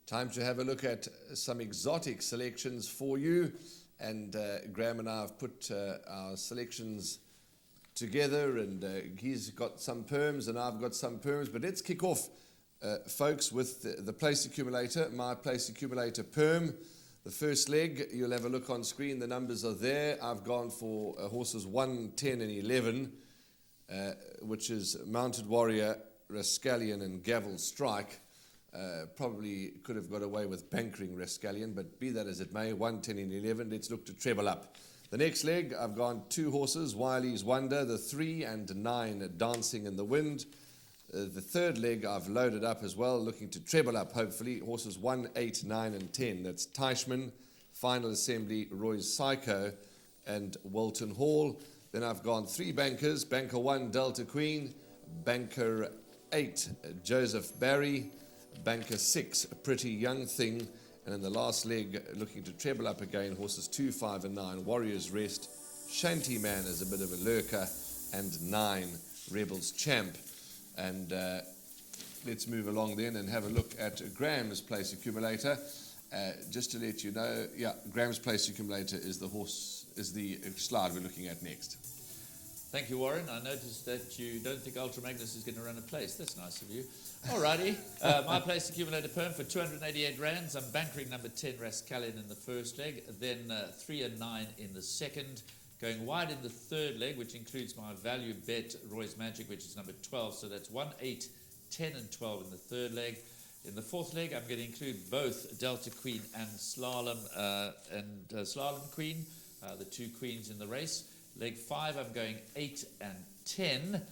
Time to have a look at some exotic selections for you. And Graham and I have put our selections together, and he's got some perms and I've got some perms. But let's kick off, folks, with the place accumulator, my place accumulator perm. The first leg, you'll have a look on screen. The numbers are there. I've gone for horses 1, 10 and 11, which is Mounted Warrior, Rascallion and Gavel Strike. Probably could have got away with bankering Rascallion, but be that as it may, 1, 10 and 11, let's look to treble up. The next leg, I've gone 2 horses, Wiley's Wonder, the 3 and 9, Dancing in the Wind. The third leg, I've loaded up as well, looking to treble up, hopefully. Horses 1, 8, 9 and 10. That's Teichmann, Final Assembly, Roy's Psycho and Walton Hall. Then I've gone 3 bankers, Banker 1, Delta Queen, Banker 8, Joseph Barry, Banker 6, A Pretty Young Thing, and in the last leg, looking to treble up again, horses 2, 5 and 9, Warrior's Rest, Shanty Man is a bit of a lurker, and 9, Rebel's Champ. And let's move along then and have a look at Graham's place accumulator. Just to let you know, yeah, Graham's place accumulator is the slide we're looking at next. Thank you, Warren. I noticed that you don't think Ultra Magnus is going to run a place. That's nice of you. Alrighty, my place accumulator perm for 288 rands. I'm bankering number 10, Rascallion, in the first leg, then 3 and 9 in the second. Going wide in the third leg, which includes my value bet, Roy's Magic, which is number 12. So that's 1, 8, 10 and 12 in the third leg. In the fourth leg, I'm going to include both Delta Queen and Slalom Queen, the 2 queens in the race. Leg 5, I'm going 8 and 10.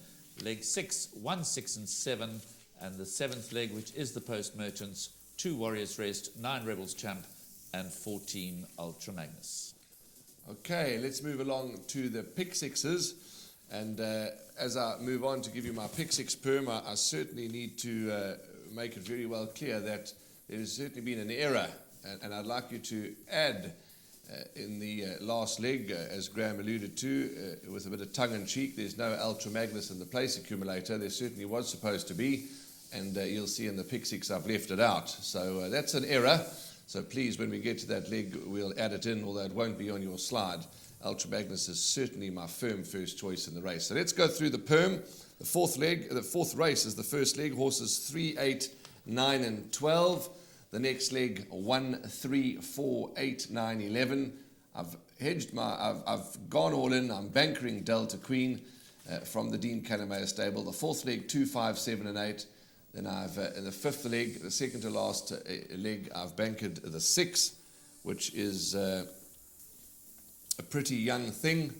Leg 6, 1, 6 and 7. And the 7th leg, which is the Post Merchants, 2 Warriors Rest, 9 Rebels Champ, and 14 Ultra Magnus. Okay, let's move along to the pick sixes. And as I move on to give you my pick six perm, I certainly need to make it very well clear that there has certainly been an error. And I'd like you to add in the last leg, as Graham alluded to, with a bit of tongue-in-cheek, there's no Ultra Magnus in the place accumulator. There certainly was supposed to be. And you'll see in the pick six I've left it out. So that's an error. So please, when we get to that leg, we'll add it in, although it won't be on your slide. Ultra Magnus is certainly my firm first choice in the race. So let's go through the perm. The fourth race is the first leg. Horses 3, 8, 9 and 12. The next leg, 1, 3, 4, 8, 9, 11. I've gone all in. I'm bankering Delta Queen from the Dean Canamea stable. The fourth leg, 2, 5, 7 and 8. Then I've, in the fifth leg, the second to last leg, I've bankered the 6, which is A Pretty Young Thing,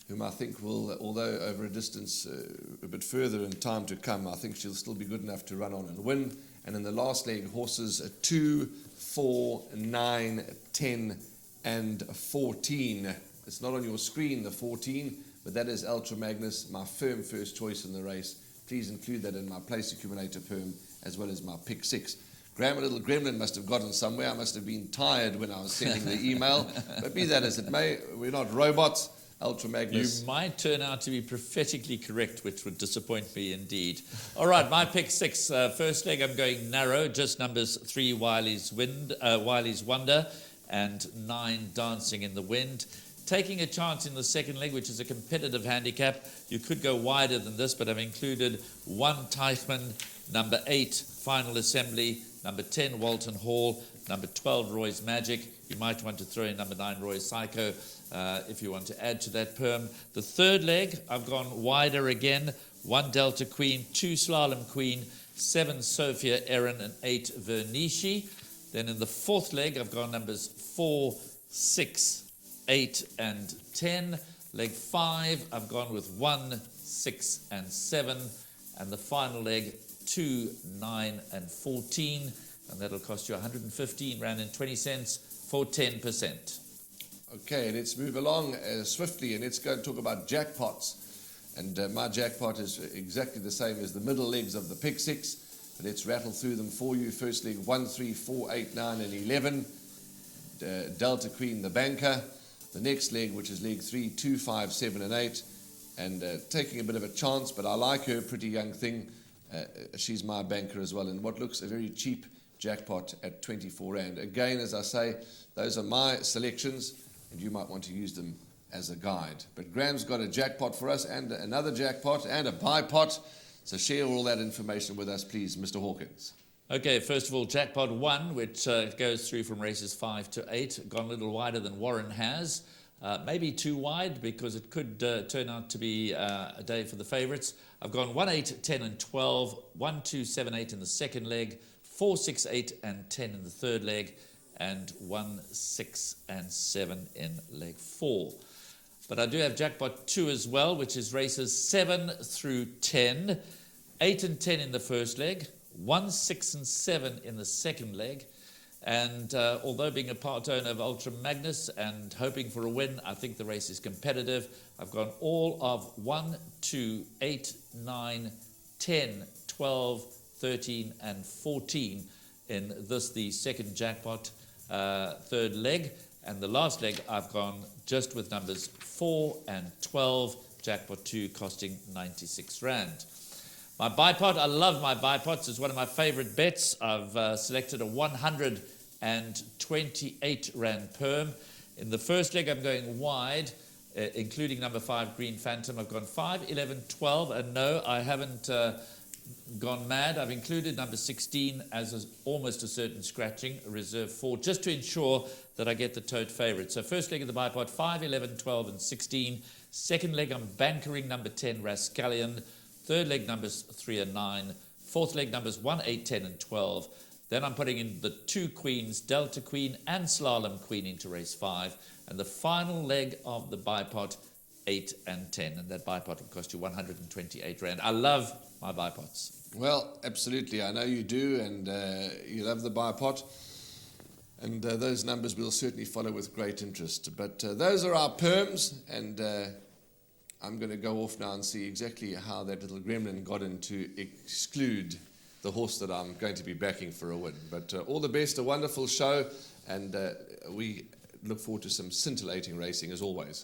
whom I think will, although over a distance a bit further in time to come, I think she'll still be good enough to run on and win. And in the last leg, horses 2, 4, 9, 10 and 14. It's not on your screen, the 14, but that is Ultra Magnus, my firm first choice in the race. Please include that in my place accumulator perm as well as my pick 6. Graham, a little gremlin must have gotten somewhere. I must have been tired when I was sending the email. But be that as it may, we're not robots. Ultra Magnus. You might turn out to be prophetically correct, which would disappoint me indeed. All right, my pick 6. First leg, I'm going narrow, just numbers 3, Wiley's Wonder, and 9, Dancing in the Wind. Taking a chance in the second leg, which is a competitive handicap. You could go wider than this, but I've included 1, Teichmann, number 8, Final Assembly, number 10, Walton Hall, number 12, Roy's Magic. You might want to throw in number 9, Roy's Psycho, if you want to add to that perm. The third leg, I've gone wider again. 1, Delta Queen, 2, Slalom Queen, 7, Sophia Erin, and 8, Vernici. Then in the fourth leg, I've gone numbers 4, 6, 8 and 10. Leg 5, I've gone with 1, 6 and 7. And the final leg, 2, 9 and 14. And that'll cost you 115 rand and 20 cents for 10%. Okay, let's move along swiftly and let's go and talk about jackpots. And my jackpot is exactly the same as the middle legs of the pick 6. But let's rattle through them for you. First leg, 1, 3, 4, 8, 9 and 11. Delta Queen, the banker. The next leg, which is leg 3, 2, 5, 7 and 8. And taking a bit of a chance, but I like her, Pretty Young Thing. She's my banker as well. And what looks a very cheap jackpot at 24 Rand. Again, as I say, those are my selections, and you might want to use them as a guide. But Graham's got a jackpot for us, and another jackpot, and a buy pot. So share all that information with us, please, Mr. Hawkins. Okay, first of all, jackpot 1, which goes through from races 5 to 8, gone a little wider than Warren has. Maybe too wide, because it could turn out to be a day for the favourites. I've gone 1, 8, 10 and 12, 1, 2, 7, 8 in the second leg, 4, 6, 8 and 10 in the third leg, and 1, 6 and 7 in leg 4. But I do have jackpot 2 as well, which is races 7 through 10, 8 and 10 in the first leg, 1, 6 and 7 in the second leg. And although being a part owner of Ultra Magnus and hoping for a win, I think the race is competitive. I've gone all of 1, 2, 8, 9, 10, 12, 13 and 14 in this, the second jackpot third leg. And the last leg, I've gone just with numbers 4 and 12, jackpot 2 costing 96 Rand. My buy pot, I love my buy pots. It's one of my favorite bets. I've selected a 128 Rand perm. In the first leg, I'm going wide, including number 5, Green Phantom. I've gone 5, 11, 12, and no, I haven't gone mad. I've included number 16 as almost a certain scratching, reserve 4, just to ensure that I get the tote favourite. So first leg of the buy pot, 5, 11, 12, and 16. Second leg, I'm bankering number 10, Rascallion. Third leg, numbers 3 and 9. Fourth leg, numbers 1, 8, 10, and 12. Then I'm putting in the 2 queens, Delta Queen and Slalom Queen into race 5. And the final leg of the buy pot, 8 and 10. And that buy pot will cost you 128 Rand. I love my buy pots. Well, absolutely. I know you do, and you love the buy pot. And those numbers we'll certainly follow with great interest. But those are our perms, and I'm going to go off now and see exactly how that little gremlin got in to exclude the horse that I'm going to be backing for a win. But all the best, a wonderful show, and we look forward to some scintillating racing as always.